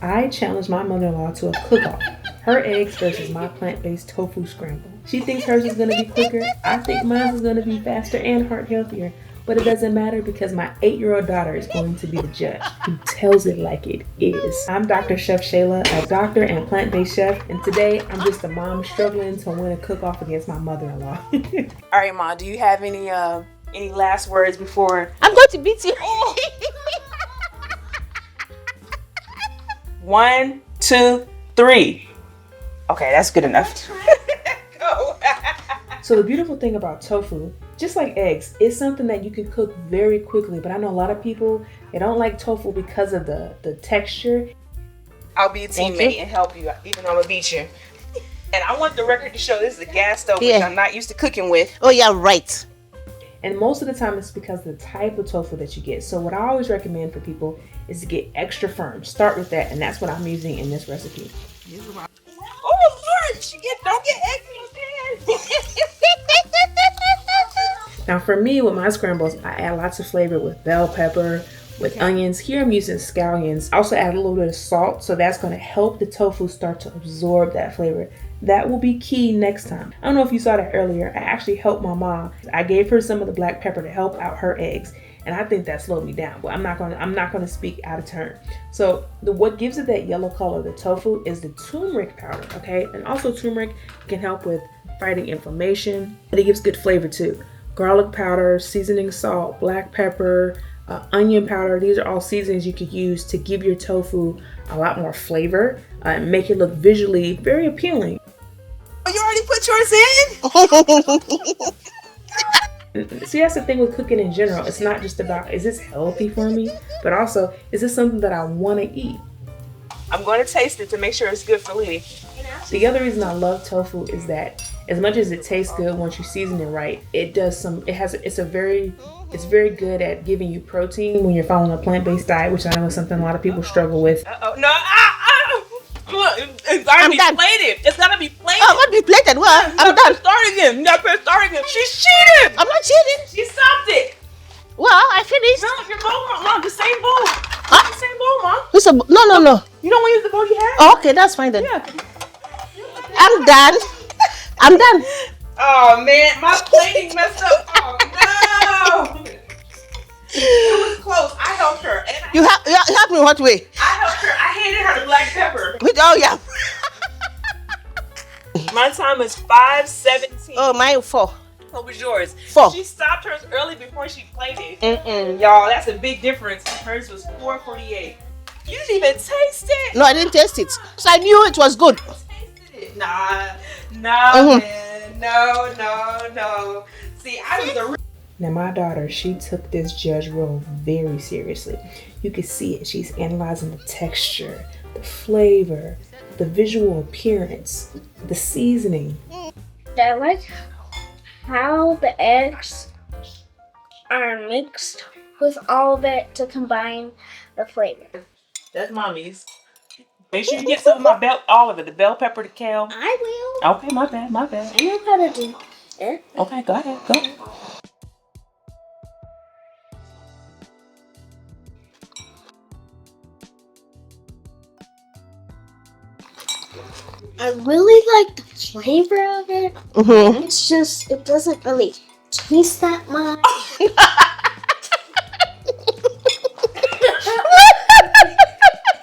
I challenged my mother-in-law to a cook-off. Her eggs versus my plant-based tofu scramble. She thinks hers is gonna be quicker. I think mine is gonna be faster and heart healthier. But it doesn't matter because my 8-year-old daughter is going to be the judge who tells it like it is. I'm Dr. Chef Shayla, a doctor and plant-based chef, and today I'm just a mom struggling to win a cook-off against my mother-in-law. All right, Ma, do you have any last words before? I'm going to beat you. 1, 2, 3. Okay, that's good enough. Go. So the beautiful thing about tofu, just like eggs, it's something that you can cook very quickly. But I know a lot of people, they don't like tofu because of the texture. I'll be a teammate and help you, even though I'm gonna beat you. And I want the record to show this is a gas stove, which I'm not used to cooking with. Oh yeah, right. And most of the time it's because of the type of tofu that you get. So what I always recommend for people is to get extra firm. Start with that, and that's what I'm using in this recipe. Oh, Lord, don't get eggs in your pan. Now for me, with my scrambles, I add lots of flavor with bell pepper, with onions. Here I'm using scallions. I also add a little bit of salt, so that's going to help the tofu start to absorb that flavor. That will be key next time. I don't know if you saw that earlier. I actually helped my mom. I gave her some of the black pepper to help out her eggs, and I think that slowed me down. But I'm not going to speak out of turn. So what gives it that yellow color, the tofu, is the turmeric powder. Okay, and also turmeric can help with fighting inflammation, and it gives good flavor too. Garlic powder, seasoning salt, black pepper, onion powder. These are all seasonings you could use to give your tofu a lot more flavor and make it look visually very appealing. Oh, you already put yours in? See, that's the thing with cooking in general. It's not just about, is this healthy for me? But also, is this something that I want to eat? I'm going to taste it to make sure it's good for Lily. The other reason I love tofu is that as much as it tastes good once you season it right, it's very good at giving you protein when you're following a plant-based diet, which I know is something a lot of people struggle with. No, it's gotta be plated. It's gotta be plated. Oh, what be plated? Well, I'm done. Start again. You gotta press start again. She's cheating. I'm not cheating. She stopped it. Well, I finished. No, your bowl, Mom. The same bowl. Huh? The same bowl, Mom. Who's a no. You don't want to use the bowl you have? Oh, okay, that's fine then. Yeah. I'm done. I'm done. Oh man, my plating messed up. Oh no. It was close. I helped her. And You helped me what way? I helped her. I handed her the black pepper. Oh yeah. My time is 5:17. Oh, mine 4. What was yours? 4. She stopped hers early before she plated. Y'all, that's a big difference. Hers was 4:48. You didn't even taste it. No, I didn't taste it. So I knew it was good. Nah, man. No. See, I was the. Now my daughter, she took this judge role very seriously. You can see it. She's analyzing the texture, the flavor, the visual appearance, the seasoning. I like how the eggs are mixed with all of it to combine the flavor. That's Mommy's. Make sure you get some of my all of it. The bell pepper, the kale. I will. Okay, my bad. I know how to do it. Okay, go ahead. Go. I really like the flavor of it. It's just, it doesn't really taste that much.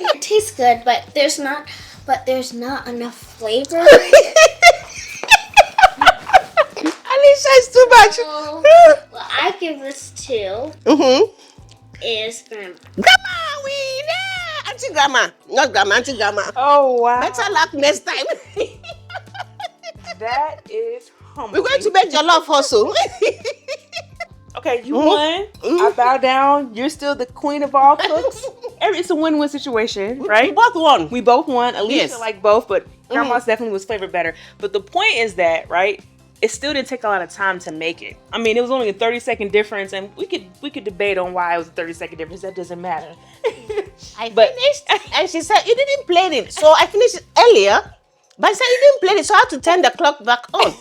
It tastes good, but there's not enough flavor. Alicia is too much. So, well, I give this 2. Is Grandma. Grandma, we there. Auntie Grandma. Not Grandma, Auntie Grandma. Oh, wow. Better luck next time. That is humble. We're going to make your love also. Okay, you won. I bow down. You're still the queen of all cooks. It's a win-win situation, right? We both won. We both won. Alicia liked both, but Grandma's definitely was flavored better. But the point is that, right, it still didn't take a lot of time to make it. I mean, it was only a 30-second difference, and we could debate on why it was a 30-second difference. That doesn't matter. I finished, and she said, you didn't play it. So I finished earlier, but I said, you didn't play it, so I had to turn the clock back on.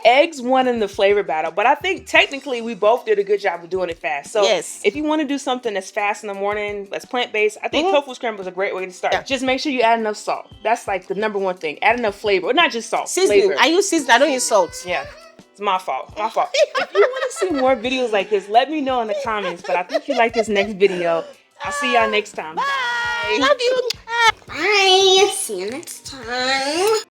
Eggs won in the flavor battle, but I think technically we both did a good job of doing it fast. So Yes. if you want to do something that's fast in the morning, that's plant-based, I think tofu scramble is a great way to start. Yeah. Just make sure you add enough salt. That's like the number one thing. Add enough flavor. Or not just salt, Seasoning. flavor. I use seasoning. I don't use salt. Yeah. It's my fault. My fault. If you want to see more videos like this, let me know in the comments. But I think you like this next video. I'll see y'all next time. Bye. Love you. Bye. See you next time.